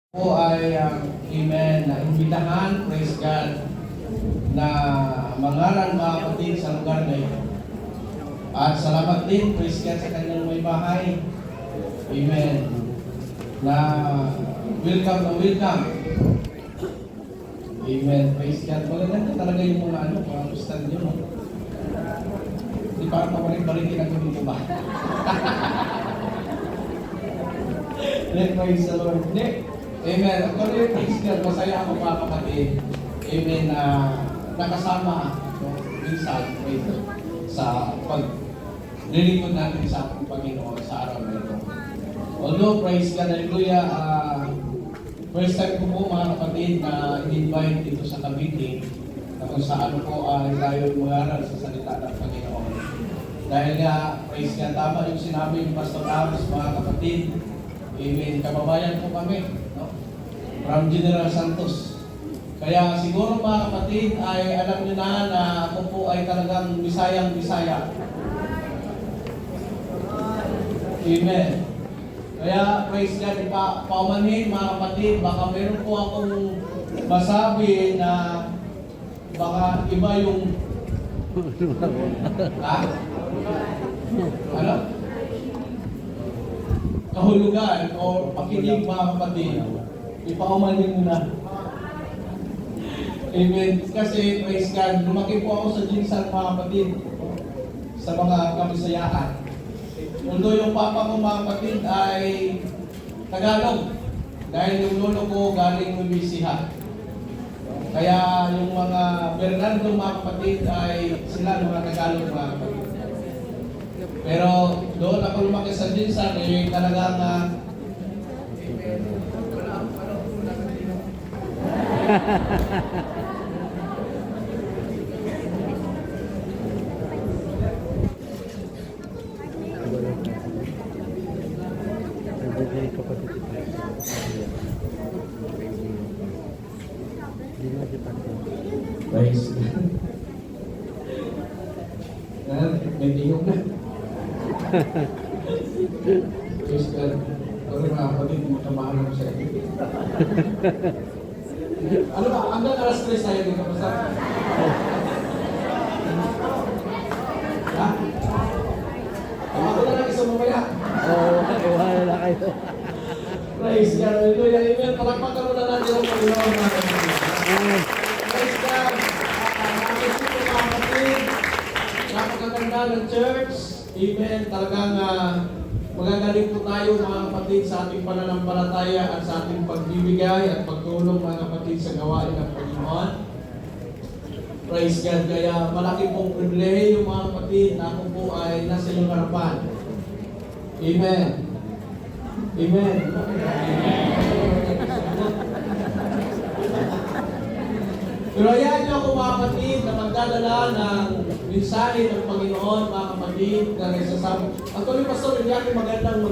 Po ay amen, na imbitahan, praise God, na mangaral mga kapatid sa lugar na ito. At salamat din, praise God, sa kanyang may bahay. Amen. Na welcome na welcome. Amen, praise God. Maganda talaga yung mga stand nyo. Hindi parang pabalik-balikin ang dito ba? Praise the Lord. Amen. Actually, praise God, masaya ako mga kapatid. Amen. Na nakasama minsan sa paglilingkod natin sa ating Panginoon sa araw na ito. Although, praise God, hallelujah, first time ko po mga kapatid na in-invite dito sa Cavite na kung saan po tayo mag-aral sa salita ng Panginoon. Dahil nga, praise God, tama yung sinabi ng Pastor Amos mga kapatid. Amen. Kababayan po kami. From General Santos. Kaya siguro mga kapatid ay alam nyo na ako po ay talagang Bisayang-Bisaya. Amen. Kaya praise God, paumanhin mga kapatid, baka meron po akong masabi na baka iba yung ano? Kahulugan o pakinig mga kapatid. Ipaumanin mo na. Amen. Kasi, praise God, lumaki po ako sa Jinsan mga kapatid. Sa mga kabisayaan. Although yung papa ko mga kapatid ay Tagalog. Dahil yung lolo ko galing Nuisiha. Kaya yung mga Bernardo mga kapatid ay sila mga Tagalog mga kapatid. Pero doon ako lumaki sa Jinsan, talagang may diyog na. Praise God. Pero mga kapatid, makamahal ako sa iyo. Ano ba? Hanggang alas 3 tayo dito. Basta? Ha? Ako na lang isang mamaya. Oo, wala na kayo. Praise God. Hallelujah. Amen. Palagpakan mo na natin ang Panginoon. Praise God. Nakakasip ko mga kapatid. Napakaganda ng church. Amen. Talagang magagaling po tayo mga kapatid sa ating pananampalataya at sa ating pagbibigay at pagtulong mga kapatid sa gawain ng Panginoon. Praise God. Kaya malaki pong pribilehiyo mga kapatid na ako po ay nasa iyong harapan. Amen. Amen. Pero ayan niyo ako mga kapatid na magdadala ng mensahe ng Panginoon mga kapatid na nagsasabi. Actually, Pastor, hindi ako magandang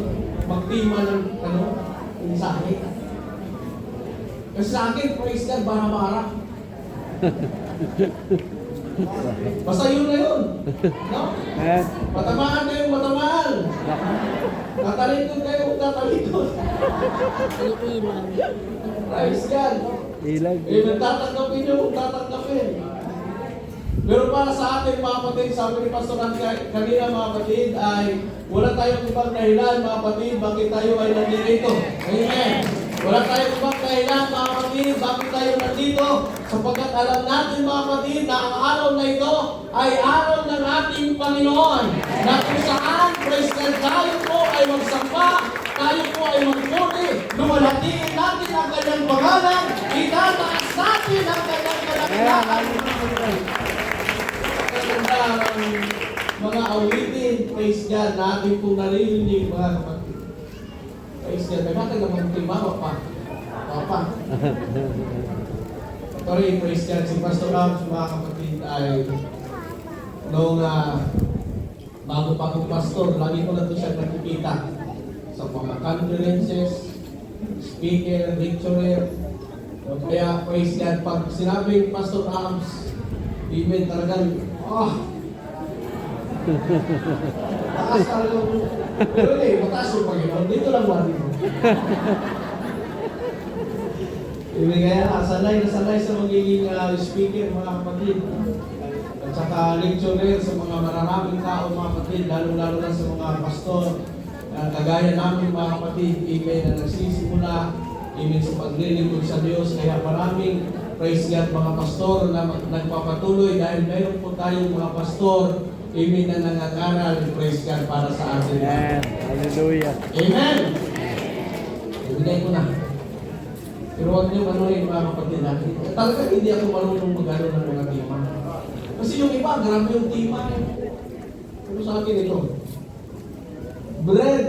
magtima ng mensahe. Kasi sa akin, praise God, bara-bara. Basta yun na yun. No? Matamaan kayong matamaan. Tatalikod kayong tatalikod. Praise God. Ilag. Tatanggapin nyo kung tatanggapin. Pero para sa ating mga kapatid, sabi ni Pastor kanina mga kapatid, ay wala tayong ibang dahilan mga kapatid, bakit tayo ay nandito. Amen. Wala tayong ibang dahilan mga kapatid, bakit tayo nandito. Sapagkat alam natin mga kapatid na ang araw na ito ay araw ng ating Panginoon. Na kung saan, praise God, tayo po ay magsamba, tayo po ay magpuri, luwalhatiin natin ang kanyang pangalan, itataas natin ang kanyang kalakalakan. Mga awitin, praise God, natin pong naririnig mga kapatid. Praise God, nagkatag naman ito yung papa. Sorry, praise God, si Pastor Ams, mga kapatid, ay noong bago pa akong pastor, lagi ko na ito siya nakikita sa mga conferences, speaker, lecturer. Kaya, praise God, pag sinabing Pastor Ams, amen, talagang, taas talagang, pero mataas yung Panginoon, dito lang wali mo. Amen. Kaya sanay na sanay sa magiging speaker, mga kapatid. At saka lecturer sa mga mararaming tao, mga kapatid, lalo-lalo na sa mga pastor. Kagaya namin, mga kapatid, amen, na nagsisimula, amen, sa paglilingkod sa Diyos. Kaya maraming praise God, mga pastor na nagpapatuloy dahil mayroon po tayong mga pastor, amen, na nangangaral, praise God, para sa atin. Amen. Hallelujah. Amen! Ibigay ko na. Pero huwag niyo manuhin, mga kapatid natin. Talaga hindi ako marunong mag-ano ng mga tema. Kasi yung iba, grabe yung tema. Ano sa akin ito? Bread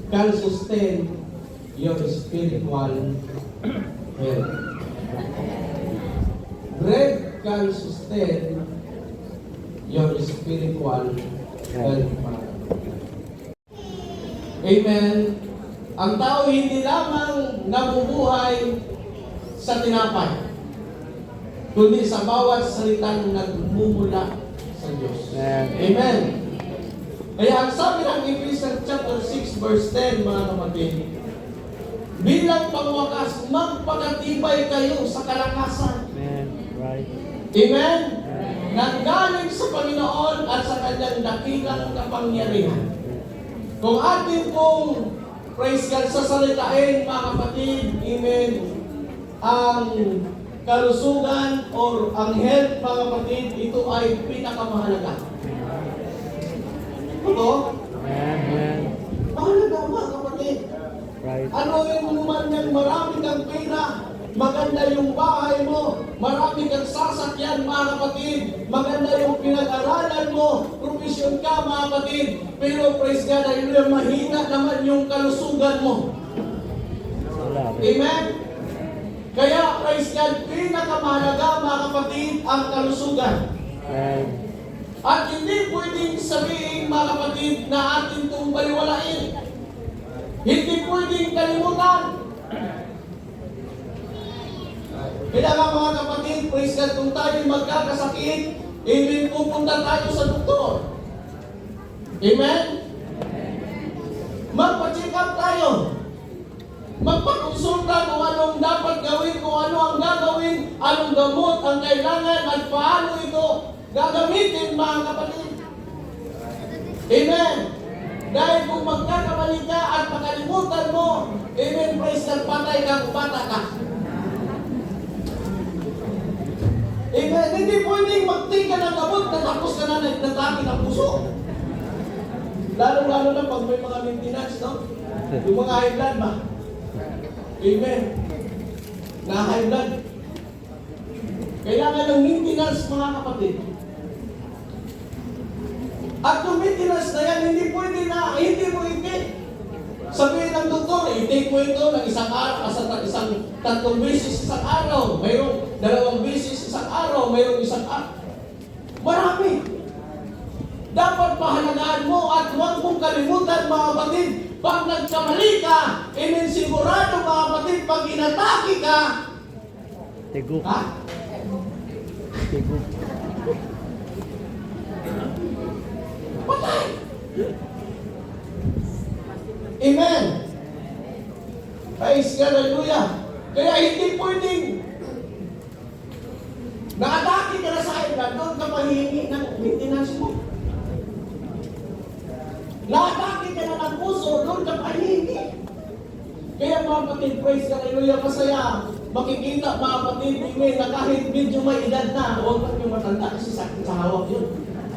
can sustain your spiritual health. Bread can sustain your spiritual health. Amen. Ang tao hindi lamang nabubuhay sa tinapay, kundi sa bawat salitang nagmumula sa Diyos. Amen. Kaya ang sabi ng Ephesians chapter 6 verse 10, mga kapatid, bilang pangwakas, magpakatibay kayo sa kalakasan. Amen. Right. Amen? Nanggaling sa Panginoon at sa kanyang dakilang kapangyarihan. Kung atin pong praise God sasalitain, mga kapatid, amen, ang kalusugan or ang health, mga kapatid, ito ay pinakamahalaga. Ito? Amen. Mahalaga, mga kapatid. Right. Ano yung man yan, marami kang pera, maganda yung bahay mo, marami kang sasakyan, mga kapatid, maganda yung pinag-aralan mo, profesyon ka, mga kapatid, pero praise God, hallelujah, mahina naman yung kalusugan mo. Wala. Amen? Kaya, praise God, pinakamahalaga, mga kapatid, ang kalusugan. Amen. At hindi pwedeng sabihin, mga kapatid, na atin itong baliwalain. Hindi pwedeng kalimutan. Kaya nga, mga kapatid, praise God, kung tayo magkakasakit, amen, pupunta tayo sa doktor. Amen? Magpa-check up tayo. Magpakonsulta kung anong dapat gawin, kung ano ang gagawin, anong gamot ang kailangan, at paano ito gagamitin, mga kapatid. Amen? Dahil kung magkakamali ka at makalimutan mo, amen, praise God, patay kang bata ka. Amen. Hindi pwedeng magtinga ng gamot na tapos ka na nagtatake ng puso. Lalo-lalo na pag may mga maintenance, no? Yung mga high blood ba? Amen. Na high blood. Kailangan ng maintenance, mga kapatid. At yung maintenance na yan, hindi pwede na, hindi mo ikit. Sabihin ng doktor, i-take mo ito ng isang araw, isang tatlong beses isang araw, mayroong 2 beses isang araw, mayroong isang araw. Marami. Dapat pahalagaan mo at huwag mong kalimutan, mga kapatid, pag nagkamali ka, sigurado, mga kapatid, pag inatake ka, Tigo. ha? Tigo. Patay! Amen! Praise God, hallelujah! Kaya hindi pwedeng nakatake ka na sa high blood, doon ka pahihingi ng maintenance mo. Nakatake ka na ng puso, doon ka pahihingi. Kaya, mga kapatid, praise God, hallelujah, masaya. Makikita, mga kapatid, amen, na kahit medyo may edad na, huwag lang yung matanda kasi sakit sa hawak yun.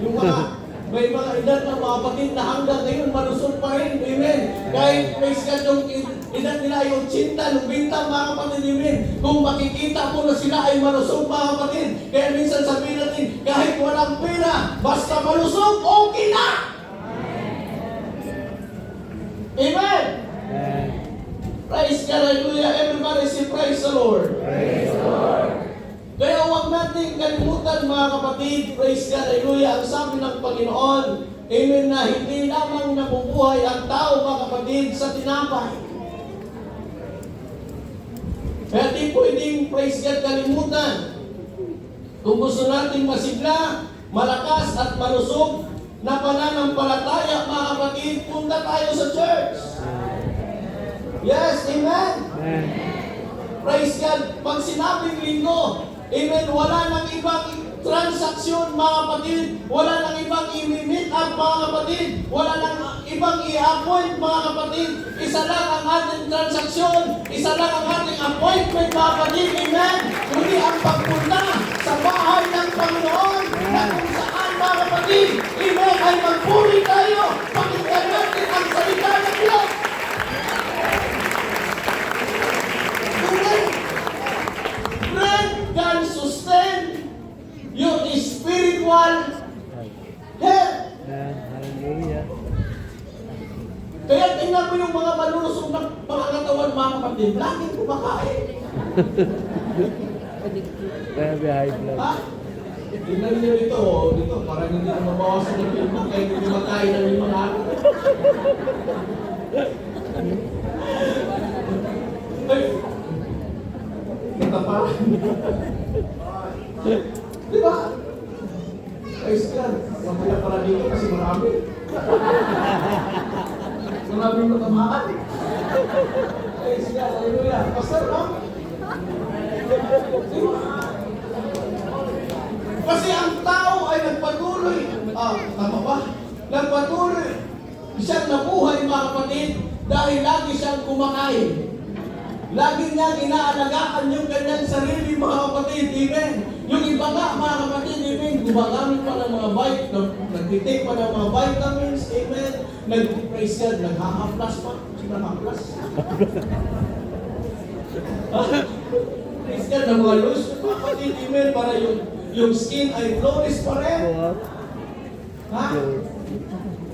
Yung mga may mga edad na mga kapatid na hanggang ngayon malusog pa rin. Amen. Kahit praise God yung edad nila yung 80, 90, mga kapatid. Amen. Kung makikita mo na sila ay malusog, mga kapatid. Kaya minsan sabihin natin, kahit walang pera, basta malusog, okay na. Amen. Amen. Praise God, hallelujah. Everybody say praise the Lord. Praise the Lord. Kaya huwag natin kalimutan, mga kapatid, praise God, hallelujah, ang sabi ng Panginoon, amen, na hindi lamang nabubuhay ang tao, mga kapatid, sa tinapay. Kaya di pwedeng, praise God, kalimutan. Kung gusto natin masigla, malakas at malusog na pananampalataya, mga kapatid, punta tayo sa church. Yes, amen? Amen. praise God, pag sinabing linggo, amen, wala nang ibang transaksyon mga kapatid, wala nang ibang i-meet up mga kapatid, wala nang ibang i-appoint mga kapatid, isa lang ang ating transaksyon, isa lang ang ating appointment mga kapatid, amen, kundi ang pagpunta sa bahay ng Panginoon na kung saan mga kapatid, amen, ay magpuri tayo, pakinggan natin ang salita ng Diyos. Bread can sustain your spiritual health. Amen. Hallelujah. Kaya tingnan mo yung mga malulusog ng mga katawan mga kapatid, laging kumakain. Kaya may high blood. Ha? Tingnan niyo dito, parang hindi na mabawasan ng pilma, kaya hindi makain ng mga ako. Ay! Natapa. Di ba? Ayos ka. Mamaya para dito kasi marami. Maraming matamaan. Ayos ka. Hallelujah. Pastor, no? Di ba? Kasi ang tao ay nagpatuloy. Tama ba? Nagpatuloy. Siyang nabuhay mga kapatid dahil lagi siyang kumakain. Lagi niya inaalagaan yung kanyang sarili mga kapatid, amen. Yung iba nga mga kapatid, amen, gumagamit pa ng mga nagtitake pa ng mga vitamins, amen. Nag-praise God, naghahaplas pa. Naghahaplas. Praise God, ng mga lotion mga kapatid, amen, para yung skin ay flawless pa rin. Ha?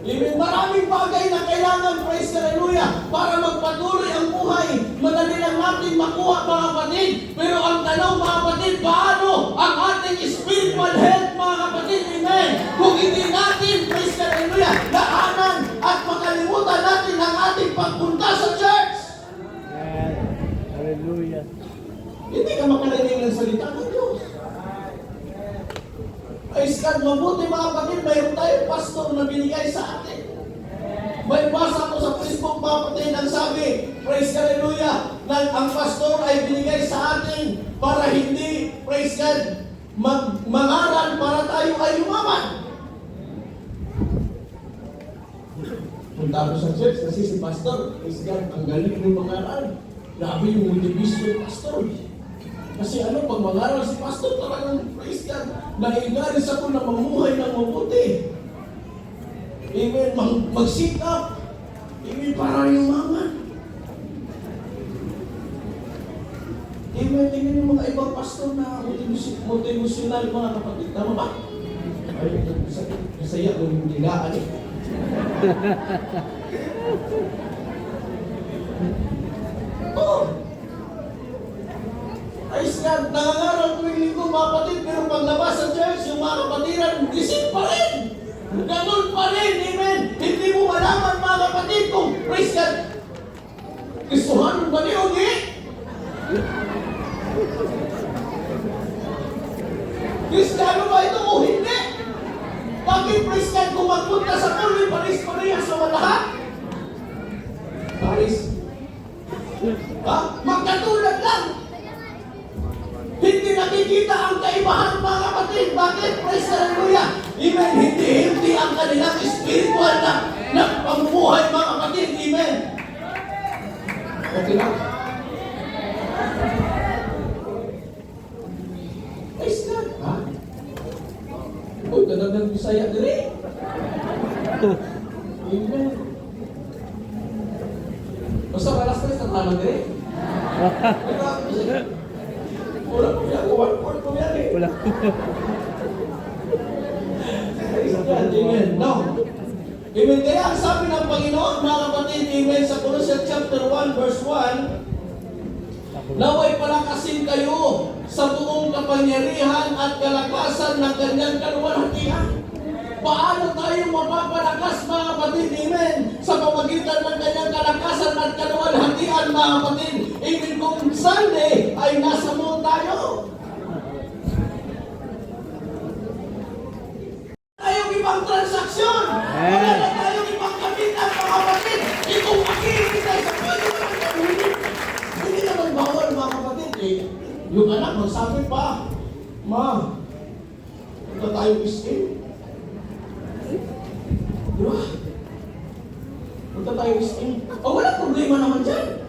Amen. Maraming bagay na kailangan, praise God, hallelujah, para magpatuloy ang buhay. Madali lang natin makuha mga kapatid. Pero ang tanong mga kapatid, paano ang ating spiritual health mga kapatid, amen? Kung hindi natin, praise God, hallelujah, daanan at makalimutan natin ang ating pagpunta sa church. Amen. Hallelujah. Hindi ka makarinig ng salita ng Diyos. Praise God, mabuti mga kapatid, mayroon tayong pastor na binigay sa atin. May basa ko sa Facebook mga kapatid ang sabi, praise God, hallelujah, na ang pastor ay binigay sa atin para hindi, praise God, mangaral para tayo ay yumaman. Punta ako sa church kasi si pastor, praise God, ang galing ng mangaral. Grabe yung motivation pastor. Kasi pag mangaral si pastor, talagang praise God, naigaris ako na mamuhay ng mabuti. Amen, mag-sit up. Amen, para yumaman. Amen, tingnan yung mga ibang pastor na motivational mga kapatid. Tama ba? Ay, masaya kung higaan eh. Oo. Praise God, nangangaral tuwing linggo mga kapatid, pero paglabas sa church, yung mga kapatiran, gising pa rin. Ganun pa rin, amen. Hindi mo malaman mga kapatid kung, praise God, Kristohanon ba niyo, hindi? Kristiyano ba ito o hindi? Bakit, praise God, kung magpunta sa tuloy, paris-pareha sa lahat? Paris? Ha? Magkatulad lang. Hindi nakikita ang kaibahan mga kapatid. Bakit? Praise the Hallelujah. Amen. Hindi ang kanilang spiritual na pamumuhay mga kapatid. Amen. Okay lang. Praise God. Ha? Uy, ganang Bisaya diri. Amen. Basta malas na sa tama diri. Wala ko yan, one-fourth ko yan eh. Wala. Amen. Now, amen. Kaya ang sabi ng Panginoon, mga kapatid, amen, sa Colossians chapter 1, verse 1, naway palakasin kayo sa buong kapangyarihan at kalakasan ng kanyang kaluwalhatian. Paano tayo mapapalakas mga kapatid? Amen. Sa pamagitan ng kanyang kalakasan at kaluwalhatian mga kapatid. Amen. Kung Sunday ay nasa moon tayo. Tayong ibang transaksyon. Wala na tayong ibang kapitan mga kapatid. Itong makinig tayo sa pwede. Hindi naman bawal mga kapatid. Yung anak, magsabi pa, Ma, punta tayo iskin. Di ba? Punta tayo iskin. Wala problema naman dyan.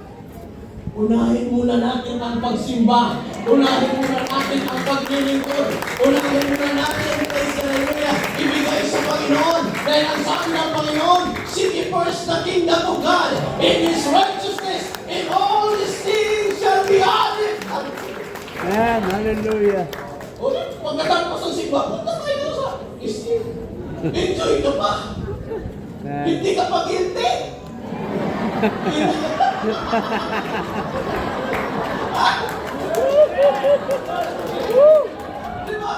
Unahin muna natin ang pagsimba. Unahin muna natin ang paglilingkod. Unahin muna natin, praise the Hallelujah, ibigay sa Panginoon. Dahil ang saan ng Panginoon, seek ye first the kingdom of God in His righteousness, and all these things shall be added. Amen. Hallelujah. Pagkatapos ng simba, punta tayo sa iskin. Enjoy ka pa. Amen. Hindi ka pa guilty. Diba?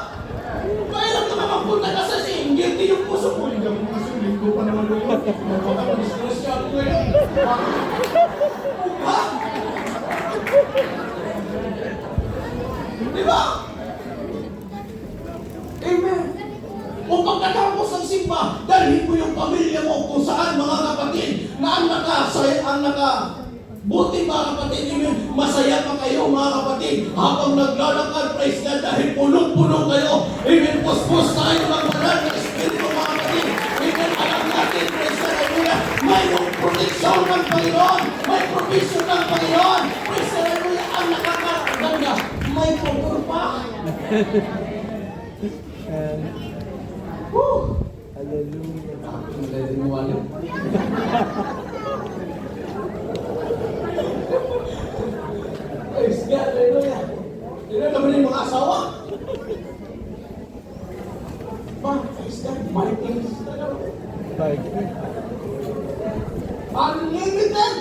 Kailan ka makapunta ka sa sing, guilty yung puso mo. Hindi mo kasi, linggo pa naman yun. Magpapag-stress ka ako ngayon. Ha? Diba? Amen. Kung pagkatapos ng simba, dalhin mo yung pamilya mo kung saan, mga kapatid, na buti mga kapatid, amen, masaya pa kayo mga kapatid, habang naglalakad, praise God, dahil punong-puno kayo, amen, puspos tayo ng banal ng Espiritu mga kapatid, amen, alam natin, praise God, hallelujah, mayroong proteksyon ng Panginoon, may provision ng Panginoon, praise God, hallelujah, ang nakakaganda, may pagpur pa. Woo! Hallelujah. Praise God, hallelujah. Tignan naman yung mga asawa. Praise God, Vikings. Unlimited!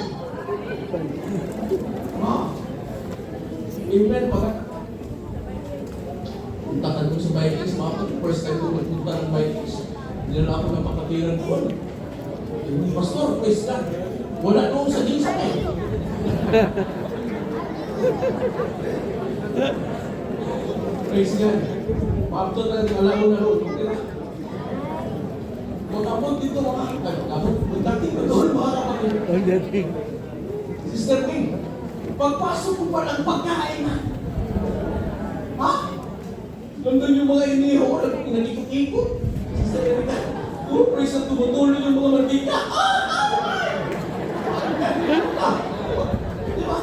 Amen, punta ka doon sa Vikings, mga first time ko magpunta ng Vikings. Hindi na ako napakatiran ko. Pastor, praise God. Wala doon sa din sakay. Praise God. After that, alam mo na doon. Magkabot dito mga dito doon mga kapatid. On the thing. Sister King, pagpasok ko pa ng pagkain na. Ha? Nandun yung mga iniho ko na pinanikot-ikot. Sister Erika, praise na tumutuloy yung mga mantika. Diba?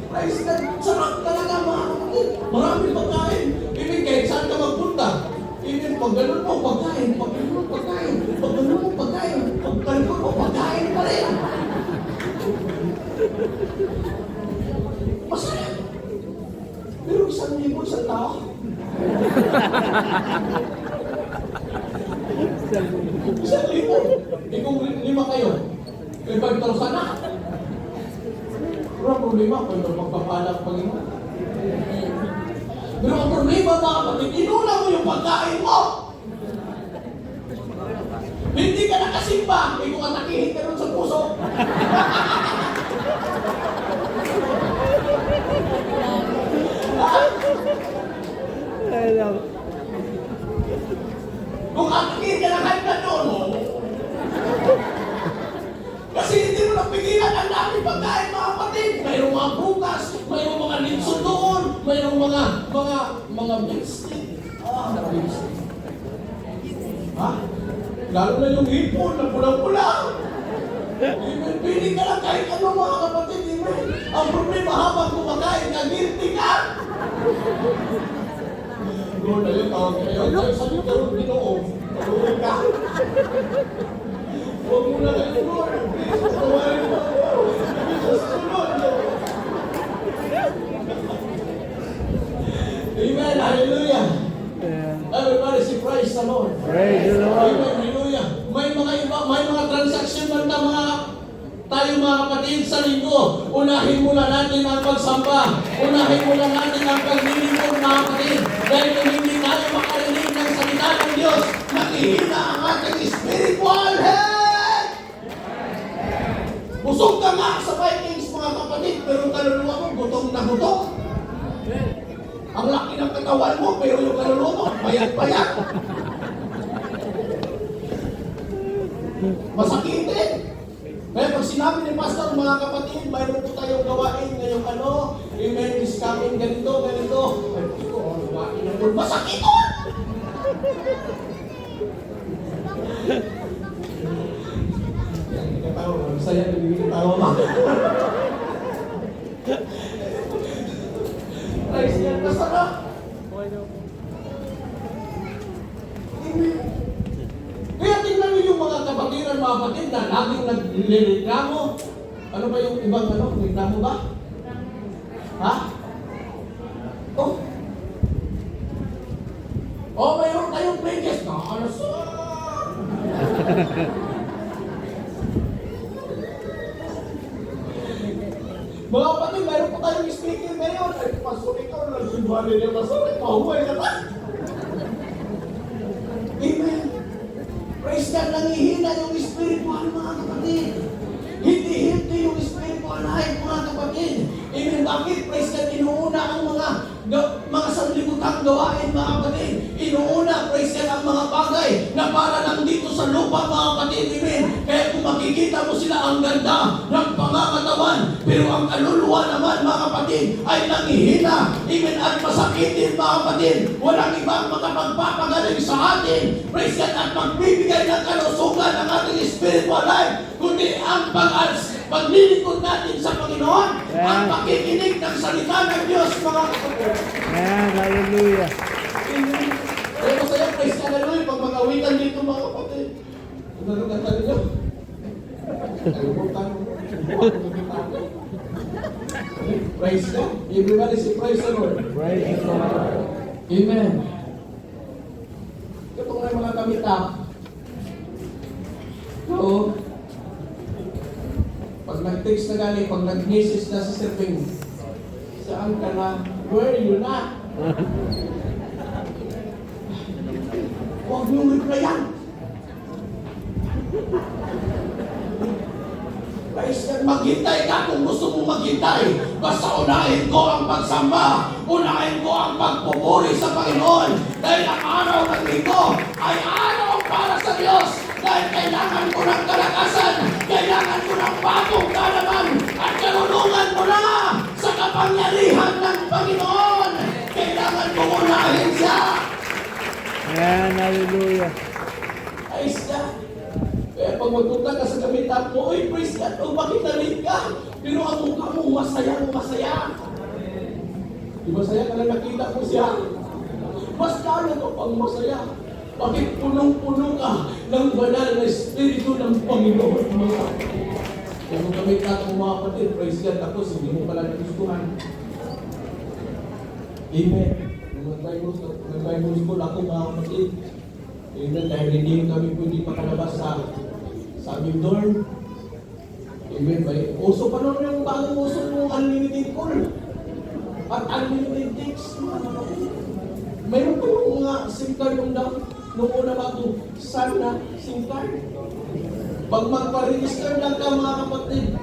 Praise God, sarap talaga mga kapatid. Maraming pagkain. Ibig kahit saan ka magpunta. Ibig pag ganun mo, pagkain. Pag ganun mo, pagkain. Pag ganun mo, pagkain. Pag ganun mo, pagkain pa rin. Masaya. Pero 1,000 isang tao. Isang libo. Kung 5 kayo, may 5,000 na. Pero ang problema, kung ito magpapalak Panginoon. Pero ang problema mga kapatid, inuna mo yung pagkain mo. Hindi ka nakasimba, may kung atakihin ka nun sa puso. Hello. Kung atakihin ka na kahit na doon. Kasi hindi mo napigilan ang daming pagkain mga kapatid. Mayroong mga bukas, mayroong mga litso doon, mayroong mga beefsteak. Beefsteak. Ha? Lalo na yung hipon na pulang-pula. Pili ka lang kahit ano mga kapatid. Amen. Ang problema habang kumakain ka, guilty ka. Lord, ayun, tawag kayo. Sabi ka rin Ginoo. Tulungan ka. Huwag mo na kayo, Lord. Please, tawarin mo ako. Jesus, Lord. Amen. Hallelujah. Everybody say praise the Lord. Praise the Lord. Amen. Hallelujah. May mga transaction man tayo mga kapatid sa linggo. Unahin muna natin ang pagsamba. Unahin muna natin ang paglilingkod mga kapatid. Dahil kung hindi tayo makarinig ng salita ng Diyos, nakihina ang ating spiritual health. Busog ka nga sa Vikings mga kapatid, pero kaluluwa mo gutom na gutom. Ang laki ng katawan mo, pero yung kaluluwa mo, payat-payat. Masakitin. Kaya pag sinabi ni Pastor, mga kapatid, mayroon po tayong gawain ngayong Amen, is coming ganito, ganito. Ay, ito, lumakin na doon. Masakit doon! Hindi ka tawa, masaya, hindi ka tawa ba? Praise God, masarap! Amen. Kaya tingnan niyo yung mga kapatiran, mga kapatid na laging naglireklamo. Ano ba yung ibang reklamo ba? Ha? Oh. Oh, mayroon kayong pledges na. Ano sa? Mga kapatid, mayroon po tayong speaker ngayon. Ay, pasok ikaw, nagsibuhan niya pasok. Mahuway ka ba? Amen. Praise God, nangihina yung spiritual, mga kapatid. Hindi yung spiritual life, mga kapatid. Amen. Bakit? Praise God, inuuna ang mga sanlibutan gawain, mga kapatid. Inuuna, praise God, ang mga bagay na para lang dito sa lupa, mga kapatid. Amen. Kaya kung makikita mo sila, ang ganda ng pangangatawan. Pero ang kaluluwa naman, mga kapatid, ay nangihina. Amen. At masakitin, mga kapatid. Walang ibang makapagpapagaling sa atin. Praise God, at magbibigay ng kalusugan ng ating spiritual life. Kundi ang paglilingkod natin sa Panginoon, ang pakikinig ng salita ng Diyos, mga kapatid. Ayan, hallelujah. Kaya masaya, praise God, hallelujah, pag mag-awitan dito, mga kapatid. Kung ano kanta nila? Kalimutan mo. Praise God. Everybody say praise the Lord. Praise the Lord. Amen. Ito nga yung mga kamita. So, pag nag-text na galing, pag nag-message na sa surfing, saan ka na? Where are you na? Huwag niyong replyan. Praise God, maghintay ka kung gusto mong maghintay. Basta unahin ko ang pagsamba. Unahin ko ang pagpupuri sa Panginoon. Dahil ang araw ng linggo ay araw para sa Diyos. Dahil kailangan ko ng kalakasan. Kailangan ko ng bagong kalaman. At karunungan mo na sa kapangyarihan ng Panginoon. Kailangan ko unahin siya. Ayan, hallelujah. Praise God. Kaya pag magpunta ka sa kamitan mo, oy, praise God, oh, bakit na-late ka? Pero ang mukha mo, masaya. Di masaya ka na nakita mo siya? Mas lalo ka pang masaya. Bakit punong-puno ka ng banal na Espiritu ng Panginoon, mga kapatid? Kaya kung kamitan mo, mga kapatid, praise God, tapos hindi mo pala nagustuhan. Amen. Nag-Bible school ako, mga kapatid. Amen. Dahil hindi kami pwede pakalabas sa aming dorm. Amen. Uso pa naman yung bagong uso ng unlimited call. At unlimited text. Mayroon pa yung mga SIM card nung una bago. Sana SIM card. Pag magpa-register lang ka, mga kapatid,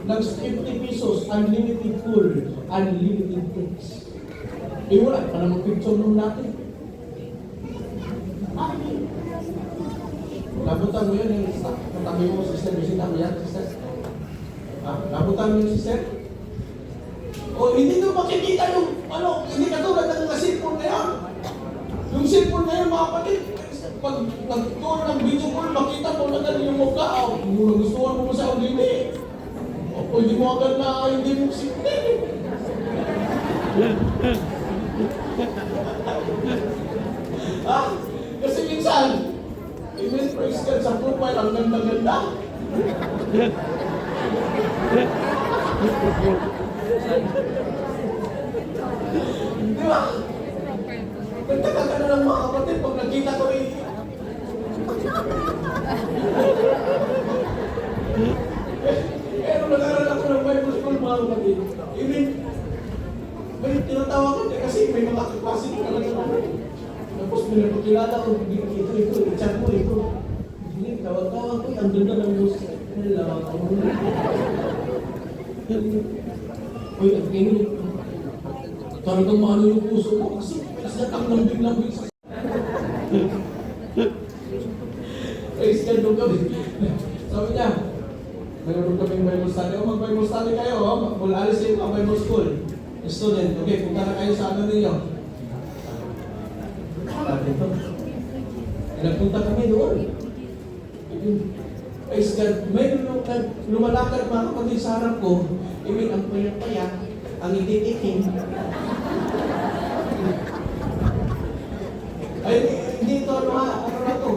ng 50 pesos, unlimited call, unlimited text. Wala pa naman picture nung natin. Nabutan mo yun yung katabi mo, sister. Bisita mo yan, sister. Nabutan mo yung sister. O, hindi nyo makikita yung, hindi katulad ng mga cellphone na yan. Yung cellphone na yan, mga kapatid, pag nag-call ng video call, makita mo na ganun yung mukha. Kung gustuhan mo sa hindi. O, hindi mo agad na hindi mo sister. Kasi minsan, amen, praise God, sa profile, ang ganda-ganda. Di ba? Nagtaka ka na ng mga kapatid pag nakita ko Pero nag-aaral ako ng Bible school, mga kapatid. Amen. May tinatawagan niya kasi may mga kaklase ko talaga naman. Tapos pinapakilala ko, ito, chat mo, ito. Hindi, tawag-tawag ko, ang ganda ng music. Nalawag ko muna. Uy, ang tingin. Talagang maano yung puso mo kasi nasdatang lambing-lambing sa... Praise God nung gabi. Sabi niya, mayroon kaming Bible study. O mag-Bible study kayo, o. Mula alis kayo ang Bible school. Student, okay, punta na kayo sa ano ninyo. Dito. Nagpunta kami doon. Praise God, may lumalakad mga kapatid sa harap ko. Ang payat-payat, ang itik-iking. Ay, hindi ito, ano na to?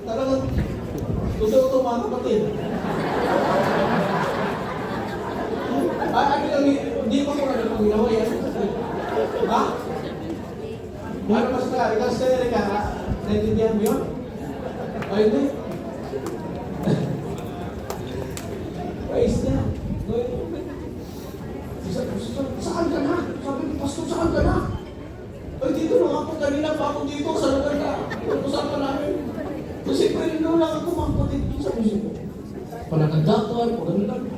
Talagang, totoo ito mga kapatid. Hindi pa ko na kung ginawa yan. Ha? Ano mas na? Ikaw sa Erika, naintindihan mo yun? Ay, hindi. Praise God. Saan ka na? Sabi ni Pastor, saan ka na? Ay, dito lang ako. Kanina pa ako dito sa lugar na. Pag-usapan namin. Kasi pwede lang ako mga kapatid sa musik ko. Panagandakal, pagandang.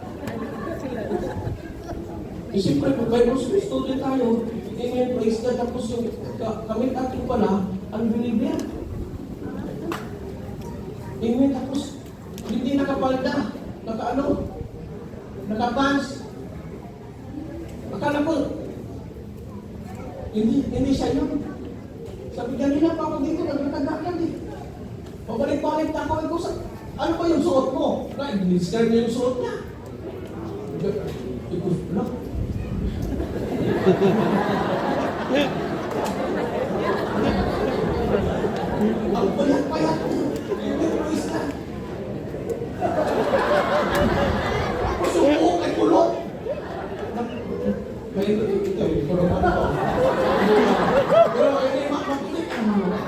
Eh, siyempre, kung Bible school student tayo, amen, praise God, tapos yung kami tatlo pala, unbeliever. Amen, tapos hindi nakapalda, nakapants. Akala ko, hindi siya yun. Sabi kanina pa ako dito, nagkakadakal eh. Pabalik-balik na ako, ano ba yung suot mo? I-describe niya yung suot niya. Ito, wala. Ang payat-payat ko. Praise God. Ako suko kay kulot. Kaya ito, kulot pa ako. Pero hindi makakulit ang mga.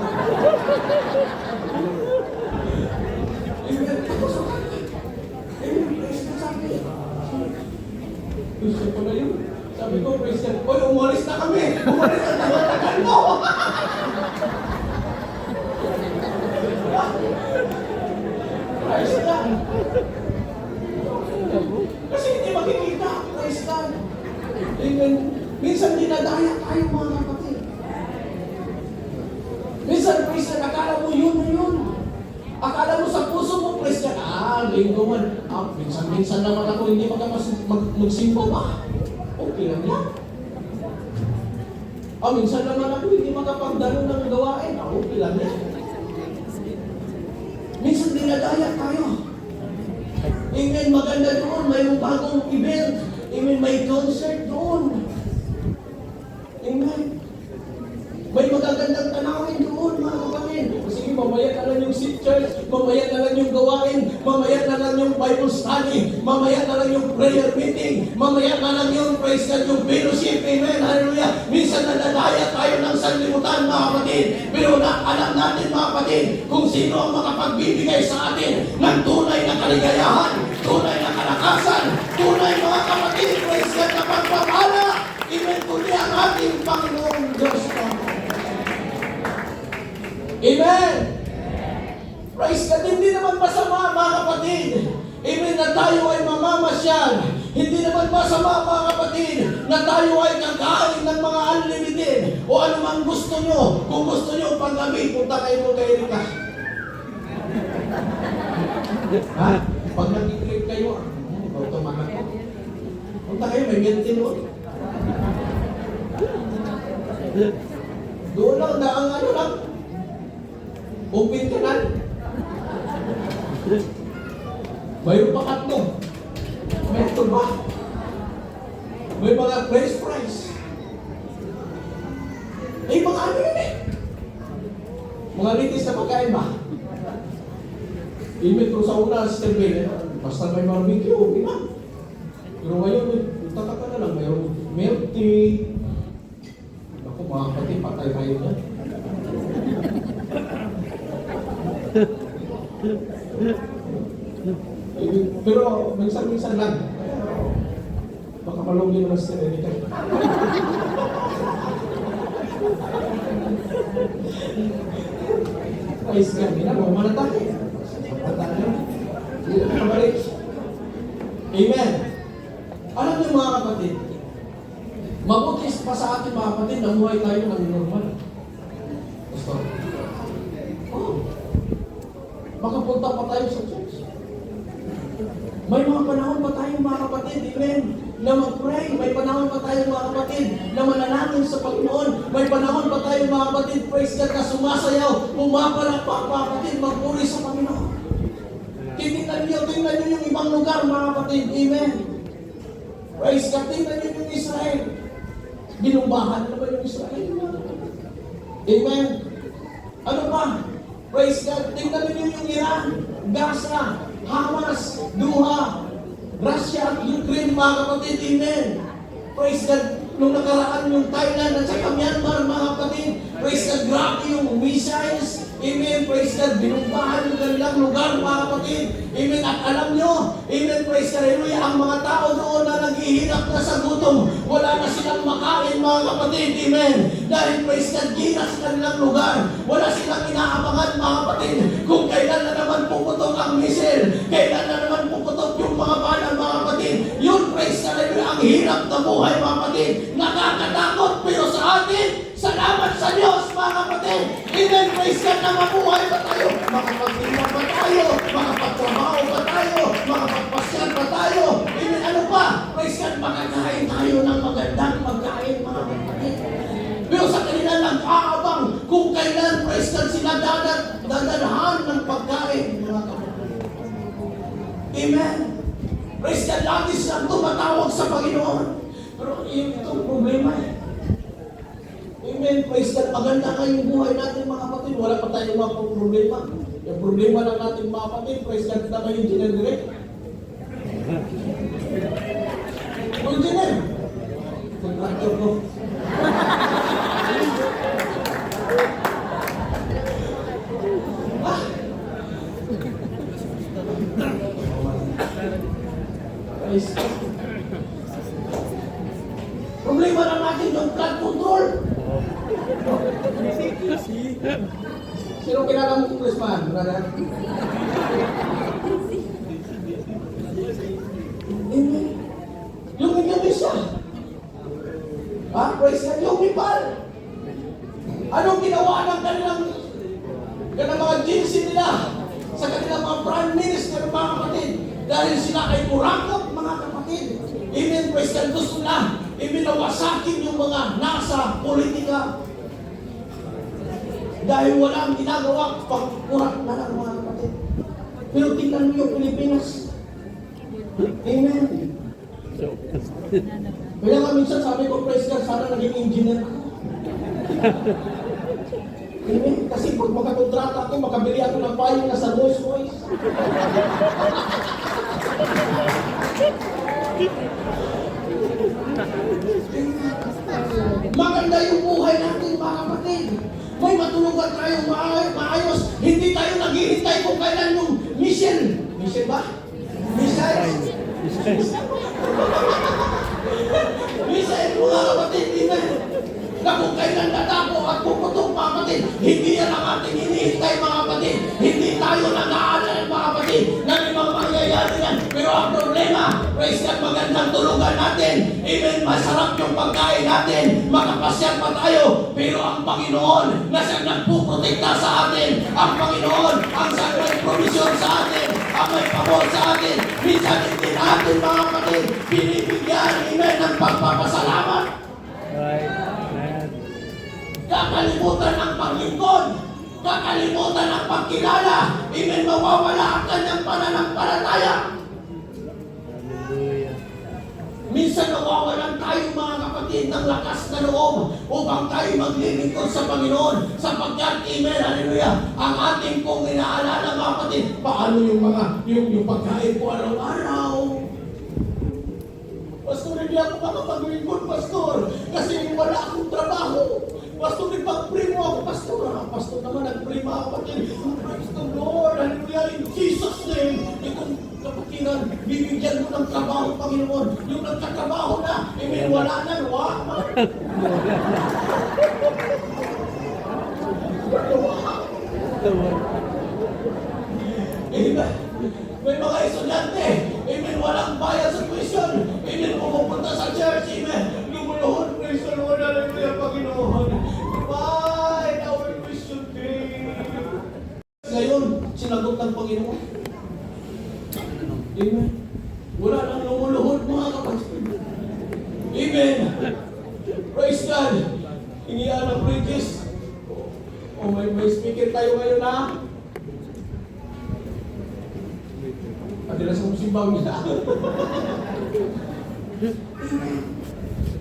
Ako suko. Praise God sabi. Gusto ko na yun. Sabi ko, praise God, oy, umalis na kami! Umalis na tagal mo! Praise God! Kasi hindi makikita, praise God! Amen. Minsan dinadaya tayo mga kapatid. Minsan, praise God, akala mo yun na yun. Akala mo sa puso mo, praise God, linggo man. Minsan naman ako, hindi magsimba ba? Okay lang yan. Minsan naman ako hindi makapagdalo ng gawain. Okay lang yan. Minsan dinadaya tayo. Amen, maganda doon. Mayroong bagong event. Amen, may concert doon. Amen. May magagandang tanawin doon, mga kapatid. Sige, mamaya na lang yung seat church, mamaya na lang yung gawain, mamaya na lang yung Bible study, mamaya na lang yung prayer meeting, mamaya na lang yung praise God, yung fellowship. Amen. Hallelujah. Minsan nadadaya tayo ng sanlibutan, mga kapatid. Pero alam natin, mga kapatid, kung sino ang makapagbibigay sa atin ng tunay na kaligayahan, tunay na kalakasan, tunay, mga kapatid, praise God, na pagpapala. Amen. Kundi ang ating Panginoon Diyos ko. Amen! Praise God! Hindi naman masama, mga kapatid. Amen, na tayo ay mamamasyal. Hindi naman masama, mga kapatid, na tayo ay kakain ng mga unlimited o anumang gusto nyo. Kung gusto nyo panggabi, punta kayo mo kay Erika. Ha? Pag nag-trip kayo, automatic po. Punta kayo, may miltin mo. Doon lang, daang ano lang. Open ka na. Mayroon pa katlo. May ito ba? May mga price. May mga ano yun eh. Mga litis na pagkain ba? Imit ko sa una, Sister Bell, basta may barbecue, okay na. Pero ngayon, tataka na lang, mayroong milk tea. Ako, mga kapatid, patay tayo dyan. Pero minsan lang. Baka malugi naman si Erika. Praise God. Ginagawa mo na tayo. Amen. Alam niyo, mga kapatid, mabuti pa sa atin, mga kapatid, namuhay tayo ng normal. Pastor. Makapunta pa tayo sa church. May mga panahon pa tayo mga kapatid, amen, na mag-pray. May panahon pa tayo mga kapatid na manalangin sa Panginoon. May panahon pa tayo mga kapatid, praise God, na sumasayaw, pumapalakpak mga kapatid, magpuri sa Panginoon. Tingnan niyo yung ibang lugar mga kapatid, amen. Praise God, tingnan niyo yung Israel. Binumbahan na ba yung Israel? Amen. Ano pa? Praise God, tingnan niyo yung Iran, Gaza, Hamas, Doha, Russia, Ukraine, mga kapatid, amen. Praise God, nung nakaraan yung Thailand at saka Myanmar, mga kapatid, praise God, grabe yung missiles, amen, praise God, binumbahan yung kanilang lugar, mga kapatid, amen, at alam nyo, amen, praise God, hallelujah, ang mga tao doon na naghihirap na sa gutom, wala na silang makain, mga kapatid, amen, dahil praise God, gina sa kanilang lugar, wala silang inaabangan, mga kapatid, kung kailan na naman puputok ang missile, kailan na naman puputok yung mga banal, mga kapatid, yun, praise God, hallelujah, ang hirap na buhay, mga kapatid, nakakatakot, pero sa atin, salamat sa Diyos, mga kapatid. Amen, praise God, na mabuhay pa tayo, makapagtinda pa tayo, makapagtrabaho pa tayo, makapagpasyal pa tayo. Amen, ano pa? Praise God, makakain tayo ng magandang pagkain, mga kapatid. Pero sa kanila nag-aabang kung kailan, praise God, sila dadalhan ng pagkain, mga kapatid. Amen. Praise God, lagi silang tumatawag sa Panginoon. Pero itong problema amen, praise God, maganda nga yung buhay natin mga kapatid, wala pa tayong mga problema. Yung problema lang natin mga kapatid, praise God, na kayo engineer. Engineer, contractor ko. Praise God. Problema lang natin yung blood control. Sino kilala mo congressman, brother? Amen. Yung Indonesia. Praise God, yung Nepal. Anong ginawa ng kanilang mga GC nila sa kanilang mga prime minister, mga kapatid? Dahil sila ay kurangkap, mga kapatid. Amen, praise God, gusto na ibinawasakin yung mga nasa politika. Dahil walang ginagawa, pagkurak na lang, mga kapatid. Pero tingnan mo yung Pilipinas. Amen. Kaya nga minsan sabi ko, praise God, sana naging engineer ako. Amen. Kasi pag makakontrata ako, makabili ako ng payong na sa Rolls Royce. Maganda yung buhay natin, mga kapatid. May matulugan tayong maayos. Hindi tayo naghihintay kung kailan yung mission. Mission ba? Missiles? Mission, mga kapatid. Na kung kailan natako at puputok, mga kapatid. Hindi yan ang ating hinihintay, mga kapatid. Hindi tayo nag-aalala, mga kapatid, na may mga mangyayari yan. Pero ang problema, praise God, magandang tulugan natin. Amen, masarap yung pagkain natin. Makapasyal pa tayo. Pero ang Panginoon na siyang nagpuprotekta sa atin. Ang Panginoon ang siyang may provision sa atin. Ang may pabor sa atin. Minsan hindi natin, mga kapatid, binibigyan, amen, ng pagpapasalamat. Right. Kakalimutan ang paglingkod. Kakalimutan ang pagkilala. Amen, mawawala ang kanyang pananampalataya. Hallelujah. Minsan nawawalan tayo, mga kapatid, ng lakas na loob upang tayo maglilingkod sa Panginoon. Sapagkat, amen, hallelujah, ang ating pong inaalala, mga kapatid, paano yung pagkain ko araw-araw. Pastor, hindi ako makapaglingkod, Pastor, kasi wala akong trabaho. Pastor, ipag-pray mo ako, Pastor. Pastor naman, nag-pray mo ako, kapatid. Praise the Lord, hallelujah, in Jesus' name. Itong kapatiran, bibigyan mo ng trabaho, Panginoon. Yung nagkatrabaho na, amen, wala na, Amen. May mga estudyante, amen, walang bayad sa tuition. Amen, pumupunta sa church, amen. Lumuluhod, praise the Lord, hallelujah, Panginoon. Bye, our Christian day. Ngayon, sinagot ng Panginoon. Amen. Amen. Praise God. Hingian ng bridges. Oh, may speaker tayo ngayon na. Padilas mo simbaw nila.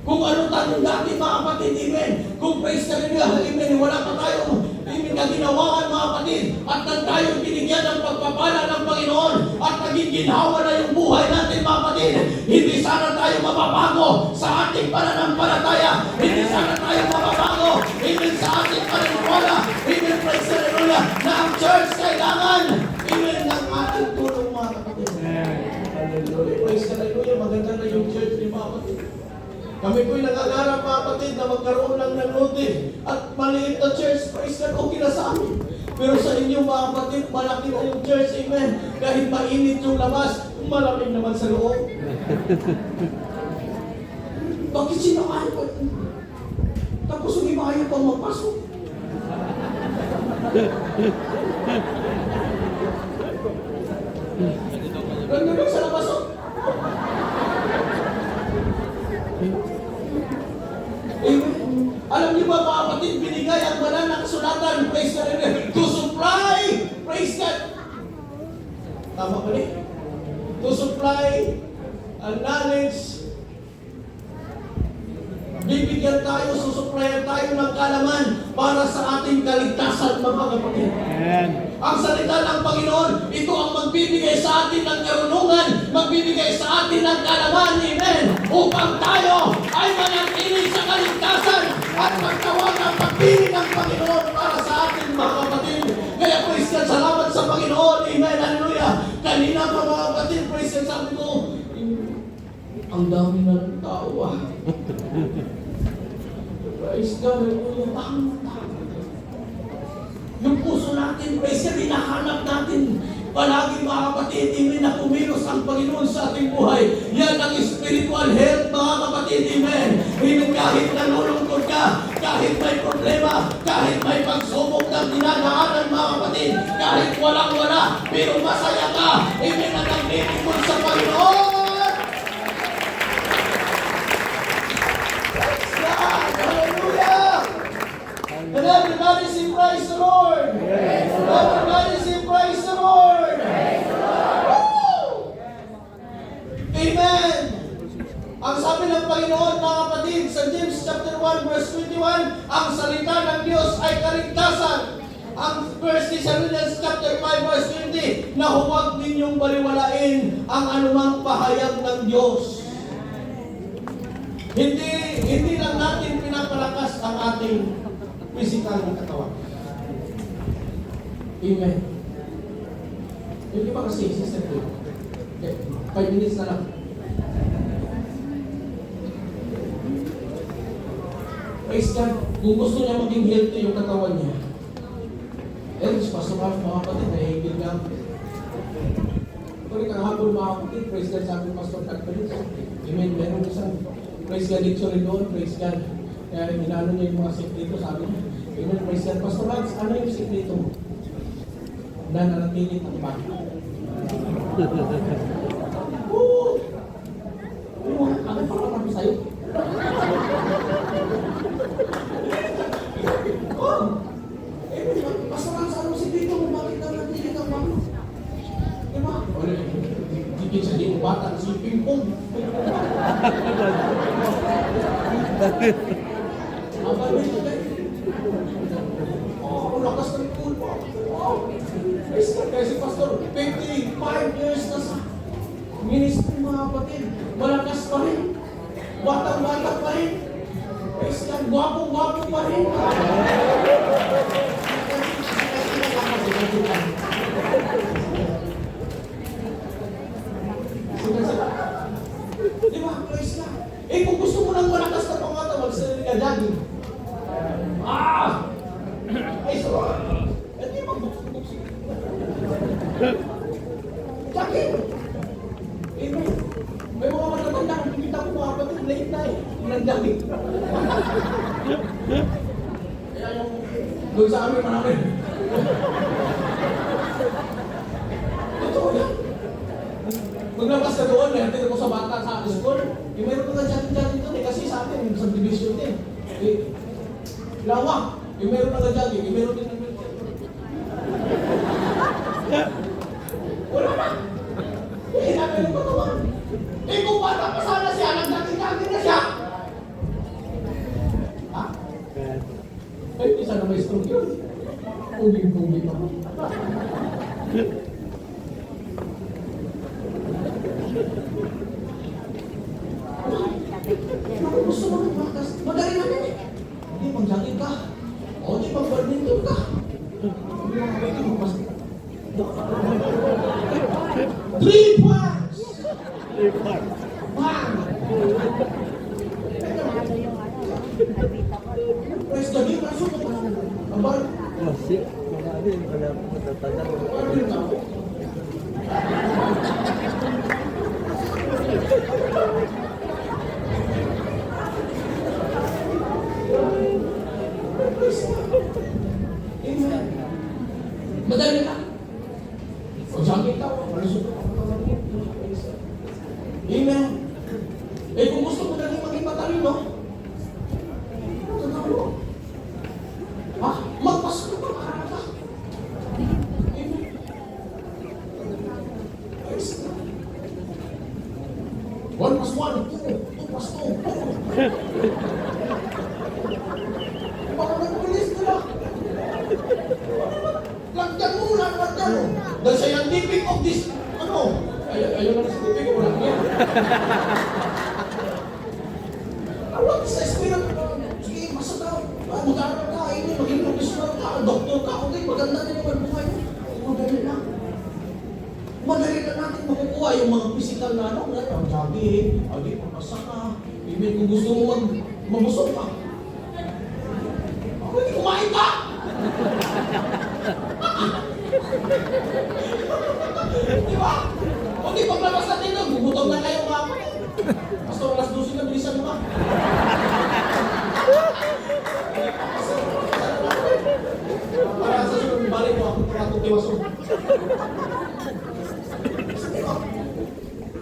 Kung ano tanong natin mga kapatid, amen. Kung praise ka rin amen, wala pa tayong amen na ginawaan mga kapatid. At nang tayo binigyan ng pagpapala ng Panginoon at naging ginhawa na yung buhay natin mga kapatid, hindi sana tayo mababago sa ating pananampalataya. Hindi sana tayo mababago, amen, sa ating paniniwala. Amen, praise the Lord, na ang church kailangan, amen, ng ating tulong mga kapatid. Hallelujah, praise the Lord, maganda na yung church ni mga kapatid. Kami po'y nangangarap mga kapatid na magkaroon lang ng lote at maliit na church, praise God, okay na sa amin. Pero sa inyo mga kapatid, malaki na yung church, amen. Kahit mainit yung labas, malamig naman sa loob. Bakit sinakain pa? Tapos yung iba ayaw pang magpasok. Nandun sa labas, oh. Amen. Alam niyo ba mga kapatid, binigay ang banal na kasulatan, praise God, to supply, praise God. Tama ba rin? To supply ang knowledge. Bibigyan tayo, susuplayan tayo ng kalaman para sa ating kaligtasan mga kapatid. Amen. Ang salita ng Panginoon, ito ang magbibigay sa atin ng karunungan, magbibigay sa atin ng kalaman, amen, upang tayo ay manatili sa kaligtasan at magtawag ang pagpili ng Panginoon para sa atin mga kapatid. Kaya praise God, salamat sa Panginoon, amen, hallelujah. Kanina pa mga kapatid, praise God, sabi ko, ang dami na ng tao ah. Praise God, hallelujah, tama. Yung puso natin, praise God, hinahanap natin palagi mga kapatid, amen, na kumilos ang Panginoon sa ating buhay. Yan ang spiritual health mga kapatid, amen. Amen, kahit nalulungkot ka, kahit may problema, kahit may pagsubok ng dinadaanan mga kapatid, kahit walang-wala, pero masaya ka, amen, na naglilingkod sa Panginoon. Praise God, hallelujah. And everybody say praise the Lord. Praise the Lord. Everybody say praise the Lord. Praise the Lord. Woo! Amen. Ang sabi ng Panginoon mga kapatid sa James chapter 1 verse 21, ang salita ng Diyos ay kaligtasan. Ang 1 Thessalonians chapter 5 verse 20, na huwag ninyong baliwalain ang anumang pahayag ng Diyos. Hindi lang natin pinapalakas ang ating physical na katawan. Amen. Hindi ba kasi, Sister P? Okay, 5 minutes na lang. Praise God. Kung gusto niya maging healthy yung katawan niya, pastor Ralph, mga kapatid, nahihigil nga. Kung kahapon mga kapatid, praise God, sabi ng Pastor Catherine. Amen. Meron isang praise God lecture doon, praise God. Kaya ginano niya yung mga sekreto, sabi niya. Amen, praise God. Pastor Lance, ano yung sekreto mo? Na nanatilit ang bata. Oo! Ano pa kami sa'yo? Oh! Amen, Pastor Lance, ano yung sekreto mo? Bakit nanatilit ang bata? Diba? Hindi sa di mo bata, si Ping-Pong. Oh, lakas ng pool po. Wow. Kaya si Pastor, 55 years na sa ministry mga kapatid. Malakas pa rin. Batang-bata pa rin. Gwapong-gwapo pa rin. Di ba? Praise God. Kung gusto mo ng malakas na pangata, magsalita ka jogging. Ay, so, hindi mag-buksi. Jogging. Amen. May mga matatanda kung pinita ko mga kapatid, late na eh. Nag-jogging. Kaya yung doon sa amin, marami. Totoo yan. Maglabas ka doon, may hatid ako sa bata sa school. Yung mayroon ka jogging doon eh, yung subdivision din. Eh, lawak. Eh, meron na jogging, eh, meron din ng wheelchair. Wala na. Eh, namin ko naman. Eh, kung bata pa sana siya, nagdating-dating na siya. Ha? Eh, isa na may stroke yun. Puging-puging pa. Ano gusto mo ng bakas? Madali na din eh. Hindi, pang-jogging ka. O, di pang-badminton ka. Hindi mo kapit mo, mas... 3 parts! 3 parts. Bang! Press the game, pasok mo. Abang, Oh, shit. Marami, wala po matatagal. pagin ka. Amen. Madali na. O jogging ka, malusot ka. Amen. Eh kung gusto mo naging maging matalino, totoo. Ha? Magpasok ka pa, para ka. Amen. Praise God. 1 plus 1, 2. 2 plus 2. Baka nagbilis ka na. Lagyan mo, lagyan mo. The scientific of this, ayaw na scientific, walang yan. What is the spirit? Sige, masa daw. Mag-aaral ka, maging professional ka, doktor ka, okay, maganda din naman buhay mo. Madali lang. Madali lang natin makukuha yung mga physical na ang jogging, pagpasa ka, even kung gusto mo mabusog ka. Pwede kumain ka! Di ba? O di paglabas natin doon, gugutom na kayo mga kapatid. Basta alas 12 na, bilisan mo ba? Para sa sunod, balik mo ako para tutiwaso.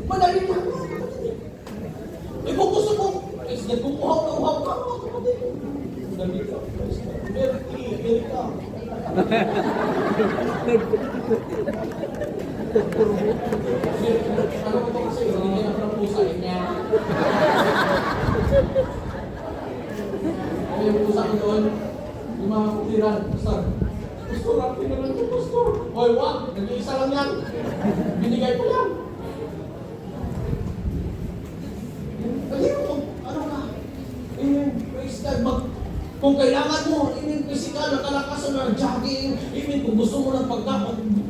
Madali lang. Eh kung gusto mo, kung uhaw ka, mga kapatid. Madali ka. Very ka. Ano ko kasi, hindi na parang pusa niya. Ay, yung pusa ko doon, yung mga kutiran, pastor. Pastor, akin na lang yung pastor. Hoy, wag, nag-iisa lang yan. Binigay ko yan. Dali mo, ano ka? Amen, praise God. Kung kailangan mo, even physical na kalakasan na jogging, even kung gusto mo ng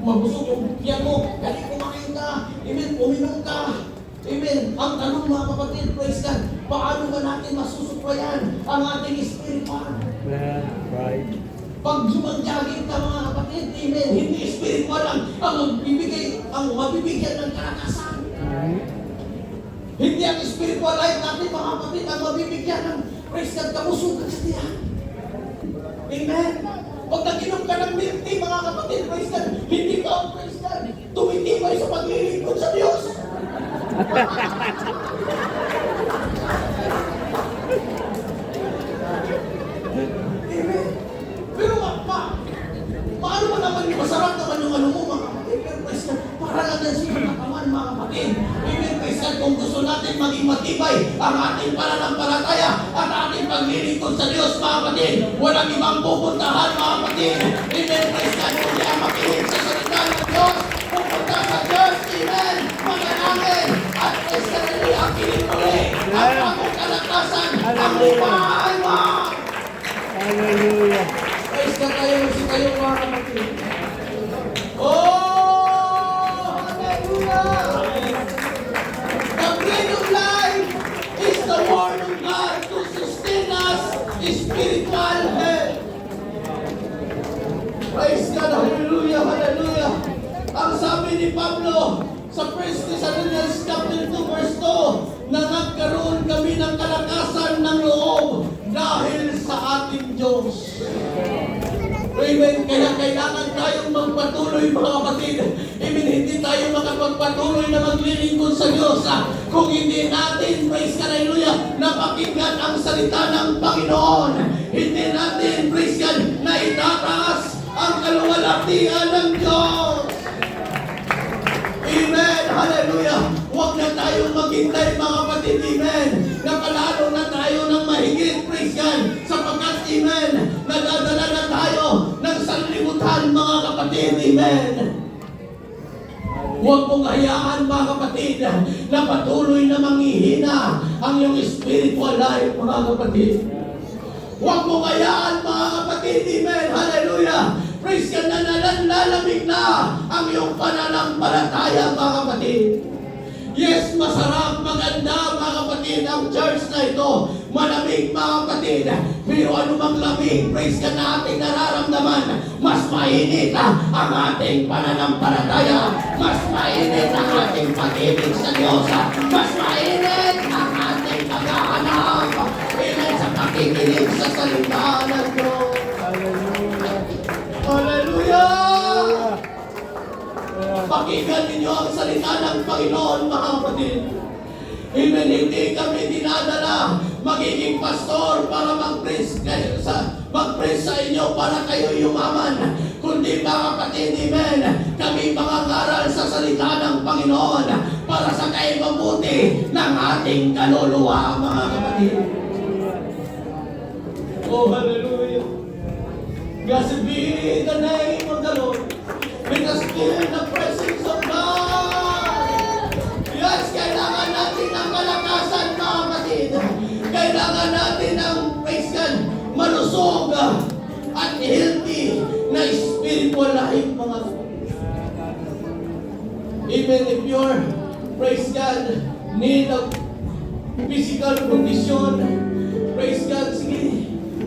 mabusog yung tiyan mo, dali kumain ka, even uminom ka. Amen. Ang tanong mga kapatid, praise God, paano ba natin masusuplayan ang ating spiritual? Yeah, right. Pag jogging ka mga kapatid, amen, hindi spiritual ang mabibigyan ng kalakasan. Hindi ang spiritual life natin mga kapatid ang mabibigyan ng praise God, kamusugan sa tiyan. Amen. Pag nag-inom ka ng milk tea, mga kapatid, praise God, hindi ka, praise God, tumitibay sa paglilingkod sa Diyos. Amen. Pero paano mo naman, masarap naman yung ano mo, mga kapatid, pero praise God, para lang yan siya nakaman, mga kapatid. Amen, praise God, kung gusto natin maging matibay ang ating pananampalataya at ating paglilingkod sa Diyos, mga kapatid, walang ibang pupuntahan, mga kapatid. Amen, praise God, kundi ang makinig sa salita ng Diyos, pupunta sa Diyos, amen, mananangin, at praise God, ang kinipuli, ang bagong kalakasan, ang buhay mo. Hallelujah. Praise God tayo, mga kapatid. Oh, hallelujah! The bread of life is the word of God to sustain us spiritual health. Praise God, hallelujah, hallelujah. Ang sabi ni Pablo sa 1 Thessalonians chapter 2 verse 2, na nagkaroon kami ng kalakasan ng loob dahil sa ating Diyos. Praise Amen. Kaya kailangan tayong magpatuloy mga kapatid. Amen. Hindi tayo makapagpatuloy na maglilingkod sa Diyos kung hindi natin, praise God, hallelujah, napakinggan ang salita ng Panginoon. Hindi natin, praise God, na itataas ang kaluwalhatian ng Diyos. Amen. Hallelujah. Huwag na tayong maghintay mga kapatid. Amen. Napalalo na tayo ng mahigit. Praise God. Sapagkat, amen, nadadala na tayo ng sanlibutan mga kapatid. Amen. Huwag mong hayaan mga kapatid na patuloy na manghihina ang iyong spiritual life mga kapatid. Huwag mong hayaan mga kapatid. Amen. Hallelujah. Praise God na nalalamig na ang iyong pananampalataya mga kapatid. Yes, masarap, maganda mga kapatid ang church na ito. Malamig mga kapatid. Pero anumang lamig, praise God na ating nararamdaman, mas mainit ang ating pananampalataya. Mas mainit ang ating pag-ibig sa Diyos. Mas mainit ang ating paghahanap. Amen sa pakikinig sa salita ng Diyos. Hallelujah! Pakinggan ninyo ang salita ng Panginoon, mga kapatid. Amen. Hindi kami dinadala magiging pastor para mag-preach sa inyo para kayo yumaman. Kundi mga kapatid, amen, kami mangangaral sa salita ng Panginoon para sa kaimabuti ng ating kaluluwa, mga kapatid. Oh, hallelujah. Blessed be the name of the Lord. Let us feel the presence of God. Yes, kailangan natin ng kalakasan, mga kapatid. Kailangan natin ng, praise God, malusog at healthy na spiritual life, mga kapatid. Even if you're, praise God, need of physical condition, praise God, sige,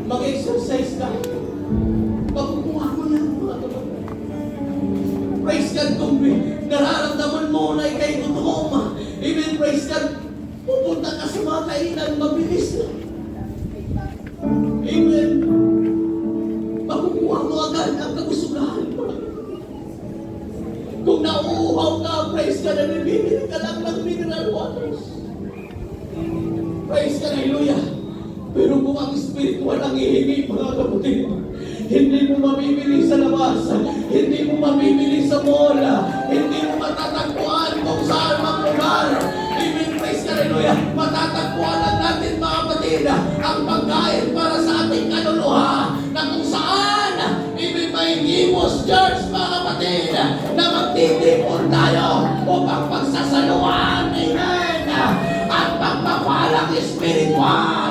mag-exercise ka. Pagkukuha mo yan, mga kapatid. Praise God, kung nararamdaman mo na ikay gutom, even praise God, pupunta ka sa mga kainan, mabilis na. Amen. Makukuha mo agad ang kagustuhan. Kung nauuhaw ka, praise God, na bibili ka lang ng mineral waters. Praise God, hallelujah. Pero kung ang spiritual ang ihingi, mga kapatid, hindi mo mabibili sa labas, hindi mo mabibili sa mall, hindi mo matatagpuan kung saan mang lugar. Amen, praise God, hallelujah. Matatagpuan lang natin, mga kapatid, ang pagkain para sa ating kaluluha, na kung saan, amen, may Himos Church, mga kapatid, na magtitipon tayo upang pagsasaluhan, amen, at pagpapalang espiritual.